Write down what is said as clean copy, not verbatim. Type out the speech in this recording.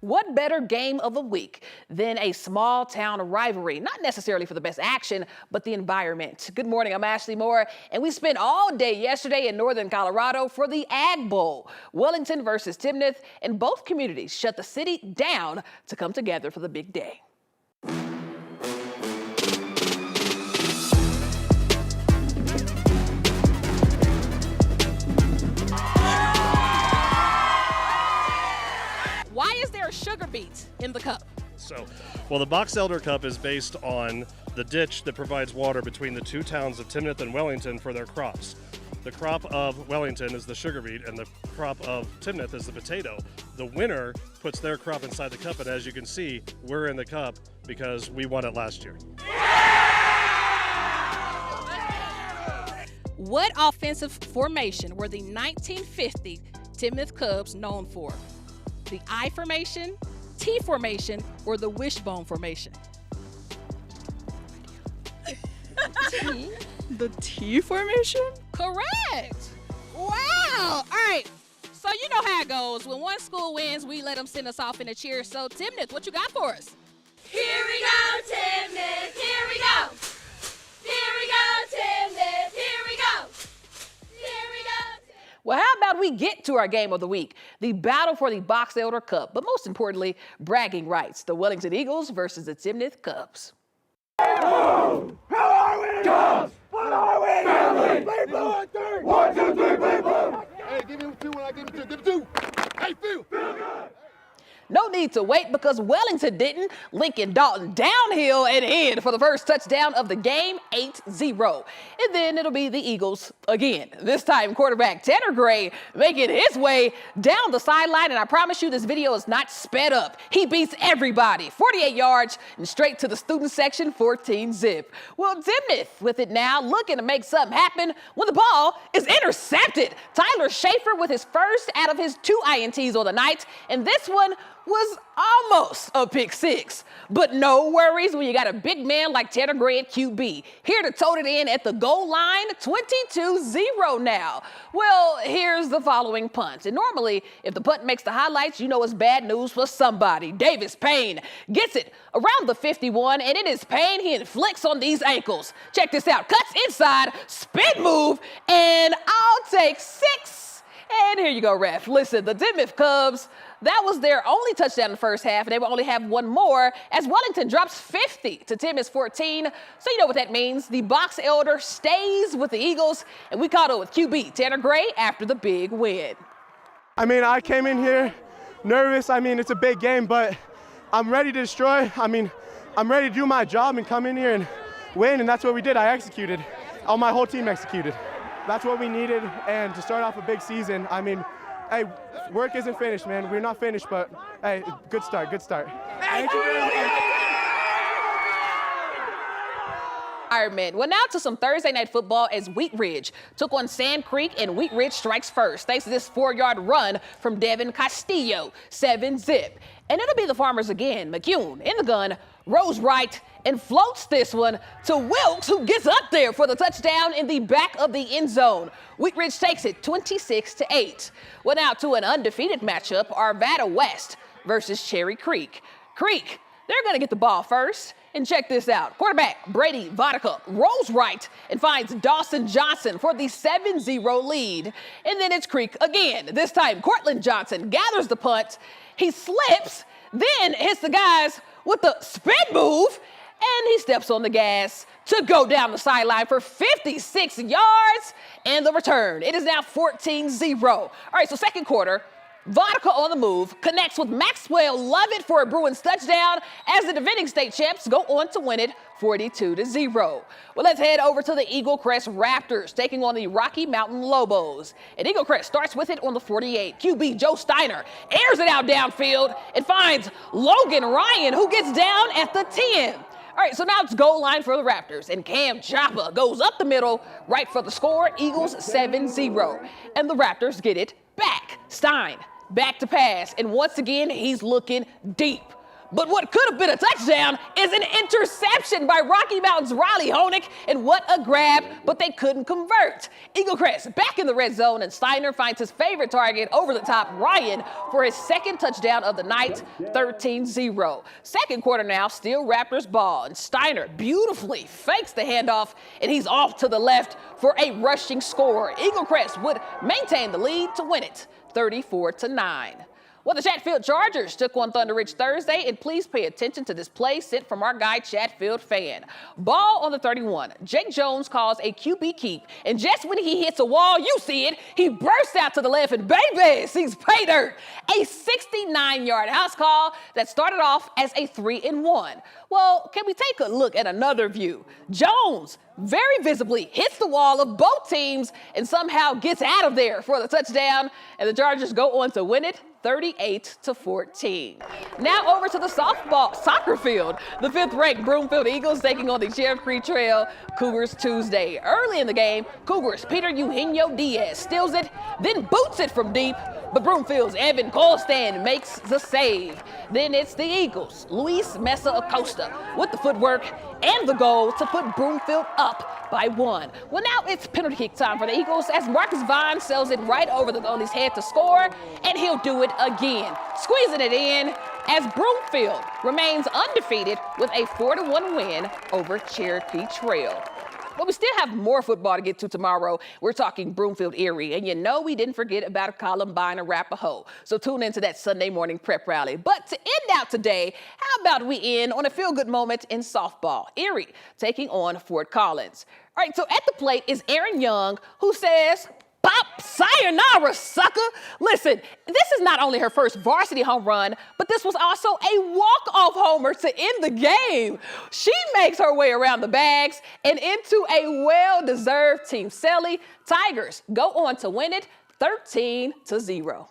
What better game of the week than a small town rivalry? Not necessarily for the best action, but the environment. Good morning, I'm Ashley Moore, and we spent all day yesterday in northern Colorado for the Ag Bowl. Wellington versus Timnath, and both communities shut the city down to come together for the big day. Why is there sugar beets in the cup? Well, the Box Elder Cup is based on the ditch that provides water between the two towns of Timnath and Wellington for their crops. The crop of Wellington is the sugar beet and the crop of Timnath is the potato. The winner puts their crop inside the cup, and as you can see, we're in the cup because we won it last year. What offensive formation were the 1950 Timnath Cubs known for? The I formation, T formation, or the wishbone formation? The T formation? Correct. Wow. All right. So you know how it goes. When one school wins, we let them send us off in a cheer. So Timnath, what you got for us? Here we go, Timnath. Here we go. Here we go, Timnath. Here we go. Here we go. Well, how about we get to our game of the week, the battle for the Box Elder Cup, but most importantly, bragging rights, the Wellington Eagles versus the Timnath Cubs. How are we? Cubs! What are we? Family! Play blue on third! 1, 2, 3, play blue! Hey, give him 2 when I give him 2. Give him 2! Hey, feel good! No need to wait because Wellington didn't. Lincoln Dalton downhill and in for the first touchdown of the game, 8-0. And then it'll be the Eagles again. This time quarterback Tanner Gray making his way down the sideline, and I promise you this video is not sped up. He beats everybody, 48 yards and straight to the student section, 14-zip. Well, Timnath with it now, looking to make something happen when the ball is intercepted. Tyler Schaefer with his first out of his 2 INTs on the night, and this one was almost a pick 6. But no worries when you got a big man like Tanner Gray at QB. Here to tote it in at the goal line, 22-0 now. Well, here's the following punt. And normally, if the punt makes the highlights, you know it's bad news for somebody. Davis Payne gets it around the 51, and it is Payne. He inflicts on these ankles. Check this out. Cuts inside, spin move, and I'll take 6. And here you go, ref. Listen, the Timnath Cubs, that was their only touchdown in the first half, and they will only have one more as Wellington drops 50 to Timnath's 14. So you know what that means. The Box Elder stays with the Eagles, and we caught up with QB Tanner Gray after the big win. I came in here nervous. It's a big game, but I'm ready to destroy. I'm ready to do my job and come in here and win, and that's what we did. I executed. My whole team executed. That's what we needed, and to start off a big season, hey, work isn't finished, man. We're not finished, but hey, good start, good start. Thank you very much. Well, now to some Thursday night football as Wheat Ridge took on Sand Creek, and Wheat Ridge strikes first thanks to this 4-yard run from Devin Castillo, 7-zip. And it'll be the Farmers again. McCune in the gun, rows right, and floats this one to Wilkes, who gets up there for the touchdown in the back of the end zone. Wheat Ridge takes it 26-8. Well, now to an undefeated matchup, Arvada West versus Cherry Creek. Creek, they're going to get the ball first. And check this out. Quarterback Brady Vodka rolls right and finds Dawson Johnson for the 7-0 lead. And then it's Creek again. This time, Cortland Johnson gathers the punt. He slips, then hits the guys with the spin move, and he steps on the gas to go down the sideline for 56 yards and the return. It is now 14-0. All right, so second quarter, Vodka on the move, connects with Maxwell Lovett for a Bruins touchdown as the defending state champs go on to win it 42-0. Well, let's head over to the Eagle Crest Raptors taking on the Rocky Mountain Lobos. And Eagle Crest starts with it on the 48. QB Joe Steiner airs it out downfield and finds Logan Ryan, who gets down at the 10. All right, so now it's goal line for the Raptors, and Cam Chapa goes up the middle, right for the score, Eagles 7-0. And the Raptors get it back. Stein back to pass, and once again, he's looking deep. But what could have been a touchdown is an interception by Rocky Mountain's Riley Honig, and what a grab, but they couldn't convert. Eagle Crest back in the red zone, and Steiner finds his favorite target over the top, Ryan, for his second touchdown of the night, 13-0. Second quarter now, still Raptors ball, and Steiner beautifully fakes the handoff, and he's off to the left for a rushing score. Eagle Crest would maintain the lead to win it, 34-9. Well, the Chatfield Chargers took on Thunder Ridge Thursday, and please pay attention to this play sent from our guy, Chatfield fan. Ball on the 31. Jake Jones calls a QB keep, and just when he hits a wall, you see it, he bursts out to the left, and baby, sees pay dirt. A 69-yard house call that started off as a 3-and-1. Well, can we take a look at another view? Jones very visibly hits the wall of both teams and somehow gets out of there for the touchdown, and the Chargers go on to win it 38-14. Now over to the soccer field. The 5th-ranked Broomfield Eagles taking on the Sheriff Creek Trail Cougars Tuesday. Early in the game, Cougars' Peter Eugenio Diaz steals it, then boots it from deep, but Broomfield's Evan Colstan makes the save. Then it's the Eagles' Luis Mesa Acosta with the footwork and the goal to put Broomfield up by 1. Well, now it's penalty kick time for the Eagles as Marcus Vaughn sells it right over the goalie's head to score, and he'll do it again, squeezing it in as Broomfield remains undefeated with a 4-1 win over Cherokee Trail. But we still have more football to get to tomorrow. We're talking Broomfield Erie, and you know we didn't forget about Columbine Arapahoe. So tune into that Sunday morning prep rally. But to end out today, how about we end on a feel-good moment in softball? Erie taking on Fort Collins. All right, so at the plate is Aaron Young, who says, "Pop, sayonara, sucker." Listen, this is not only her first varsity home run, but this was also a walk-off homer to end the game. She makes her way around the bags and into a well-deserved Team Selly. Tigers go on to win it 13-0.